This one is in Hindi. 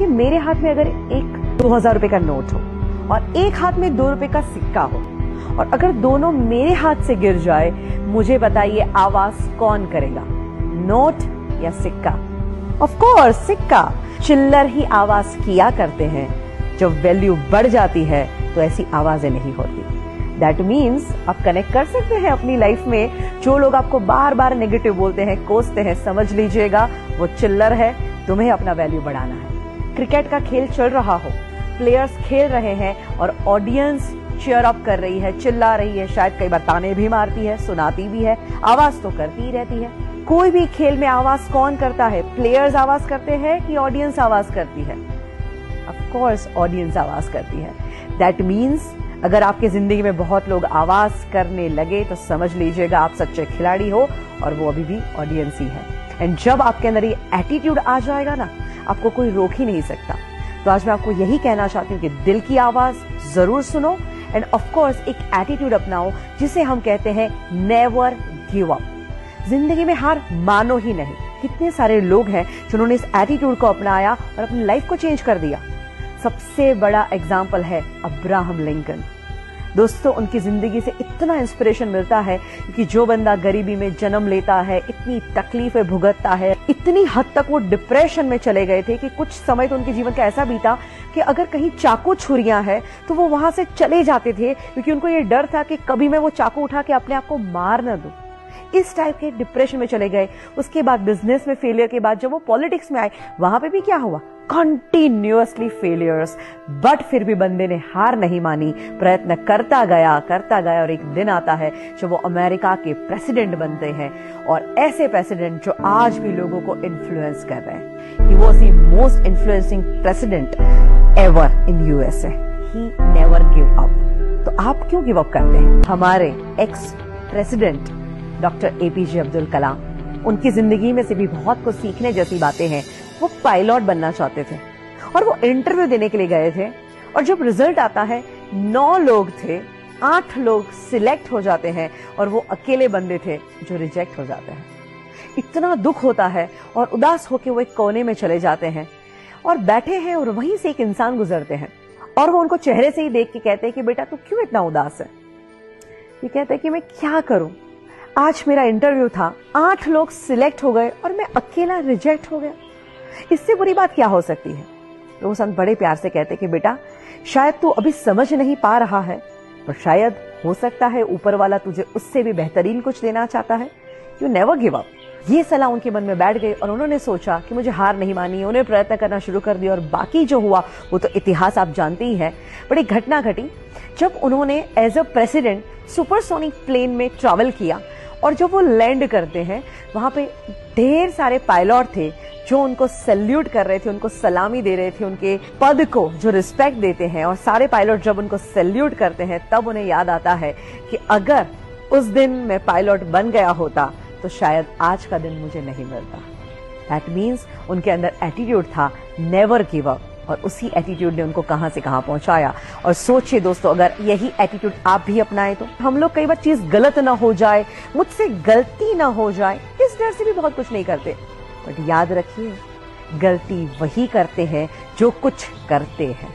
कि मेरे हाथ में अगर एक 2000 रुपए का नोट हो और एक हाथ में 2 रुपए का सिक्का हो और अगर दोनों मेरे हाथ से गिर जाए, मुझे बताइए आवाज कौन करेगा, नोट या सिक्का? ऑफ कोर्स सिक्का। चिल्लर ही आवाज किया करते हैं। जब वैल्यू बढ़ जाती है तो ऐसी आवाजें नहीं होती। दैट मीन्स आप कनेक्ट कर सकते हैं अपनी लाइफ में। जो लोग आपको बार बार नेगेटिव बोलते हैं, कोसते हैं, समझ लीजिएगा वो चिल्लर है। तुम्हें अपना वैल्यू बढ़ाना है। क्रिकेट का खेल चल रहा हो, प्लेयर्स खेल रहे हैं और ऑडियंस चीयर अप कर रही है, चिल्ला रही है, शायद कई बार ताने भी मारती है, सुनाती भी है, आवाज तो करती ही रहती है। कोई भी खेल में आवाज कौन करता है? प्लेयर्स आवाज करते हैं कि ऑडियंस आवाज करती है? ऑफ कोर्स ऑडियंस आवाज करती है। दैट मीन्स अगर आपकी जिंदगी में बहुत लोग आवाज करने लगे तो समझ लीजिएगा आप सच्चे खिलाड़ी हो और वो अभी भी ऑडियंस ही है। एंड जब आपके अंदर ये एटीट्यूड आ जाएगा ना, आपको कोई रोक ही नहीं सकता। तो आज मैं आपको यही कहना चाहती हूँ कि दिल की आवाज जरूर सुनो एंड ऑफ कोर्स एक एटीट्यूड अपनाओ जिसे हम कहते हैं नेवर गिव अप। जिंदगी में हार मानो ही नहीं। कितने सारे लोग हैं जिन्होंने इस एटीट्यूड को अपनाया और अपनी लाइफ को चेंज कर दिया। सबसे बड़ा एग्जाम्पल है अब्राहम लिंकन। दोस्तों, उनकी जिंदगी से इतना इंस्पिरेशन मिलता है कि जो बंदा गरीबी में जन्म लेता है, इतनी तकलीफें भुगतता है, इतनी हद तक वो डिप्रेशन में चले गए थे कि कुछ समय तो उनके जीवन का ऐसा बीता कि अगर कहीं चाकू छुरियां हैं तो वो वहां से चले जाते थे, क्योंकि उनको ये डर था कि कभी मैं वो चाकू उठा के अपने आप को मार न दूं। इस टाइप के डिप्रेशन में चले गए। उसके बाद बिजनेस में फेलियर के बाद जब वो पॉलिटिक्स में आए, वहां पे भी क्या हुआ? Continuously failures. बट फिर भी बंदे ने हार नहीं मानी, प्रयत्न करता गया और एक दिन आता है जब वो अमेरिका के प्रेसिडेंट बनते हैं, और ऐसे प्रेसिडेंट जो आज भी लोगों को इन्फ्लुएंस कर रहे हैं। He was the most influencing president ever in USA. He never give up. तो आप क्यों गिव अप करते हैं? हमारे ex president doctor APJ Abdul Kalam, उनकी जिंदगी में से भी बहुत कुछ सीखने जैसी बातें हैं। वो पायलट बनना चाहते थे और वो इंटरव्यू देने के लिए गए थे, और जब रिजल्ट आता है 9 लोग थे, 8 लोग सिलेक्ट हो जाते हैं और वो अकेले बंदे थे जो रिजेक्ट हो जाते हैं। इतना दुख होता है और उदास होकर वो एक कोने में चले जाते हैं और बैठे हैं, और वहीं से एक इंसान गुजरते हैं और वो उनको चेहरे से ही देख के कहते हैं कि बेटा तू क्यों इतना उदास है? ये कहते हैं कि मैं क्या करूं, आज मेरा इंटरव्यू था, 8 लोग सिलेक्ट हो गए और मैं अकेला रिजेक्ट हो गया। इससे बुरी बात क्या हो सकती है? तो वो संत बड़े प्यार से कहते कि बेटा शायद तू अभी समझ नहीं पा रहा है, पर शायद हो सकता है ऊपर वाला तुझे उससे भी बेहतरीन कुछ देना चाहता है। You never give up. ये सलाह उनके मन में बैठ गई और उन्होंने सोचा कि मुझे हार नहीं मानी। उन्हें प्रयत्न करना शुरू कर दिया और बाकी जो हुआ वो तो इतिहास आप जानते ही हैं। बड़ी घटना घटी जब उन्होंने as a president supersonic plane में ट्रैवल किया, और जब वो लैंड करते हैं वहां पे ढेर सारे पायलट थे जो उनको सैल्यूट कर रहे थे, उनको सलामी दे रहे थे, उनके पद को जो रिस्पेक्ट देते हैं। और सारे पायलट जब उनको सैल्यूट करते हैं तब उन्हें याद आता है कि अगर उस दिन मैं पायलट बन गया होता तो शायद आज का दिन मुझे नहीं मिलता। दैट मीन्स उनके अंदर एटीट्यूड था नेवर गिव अप, और उसी एटीट्यूड ने उनको कहां से कहां पहुंचाया। और सोचिए दोस्तों, अगर यही एटीट्यूड आप भी अपनाएं तो हम लोग कई बार चीज गलत ना हो जाए, मुझसे गलती ना हो जाए, इस डर से भी बहुत कुछ नहीं करते। बट याद रखिए, गलती वही करते हैं जो कुछ करते हैं।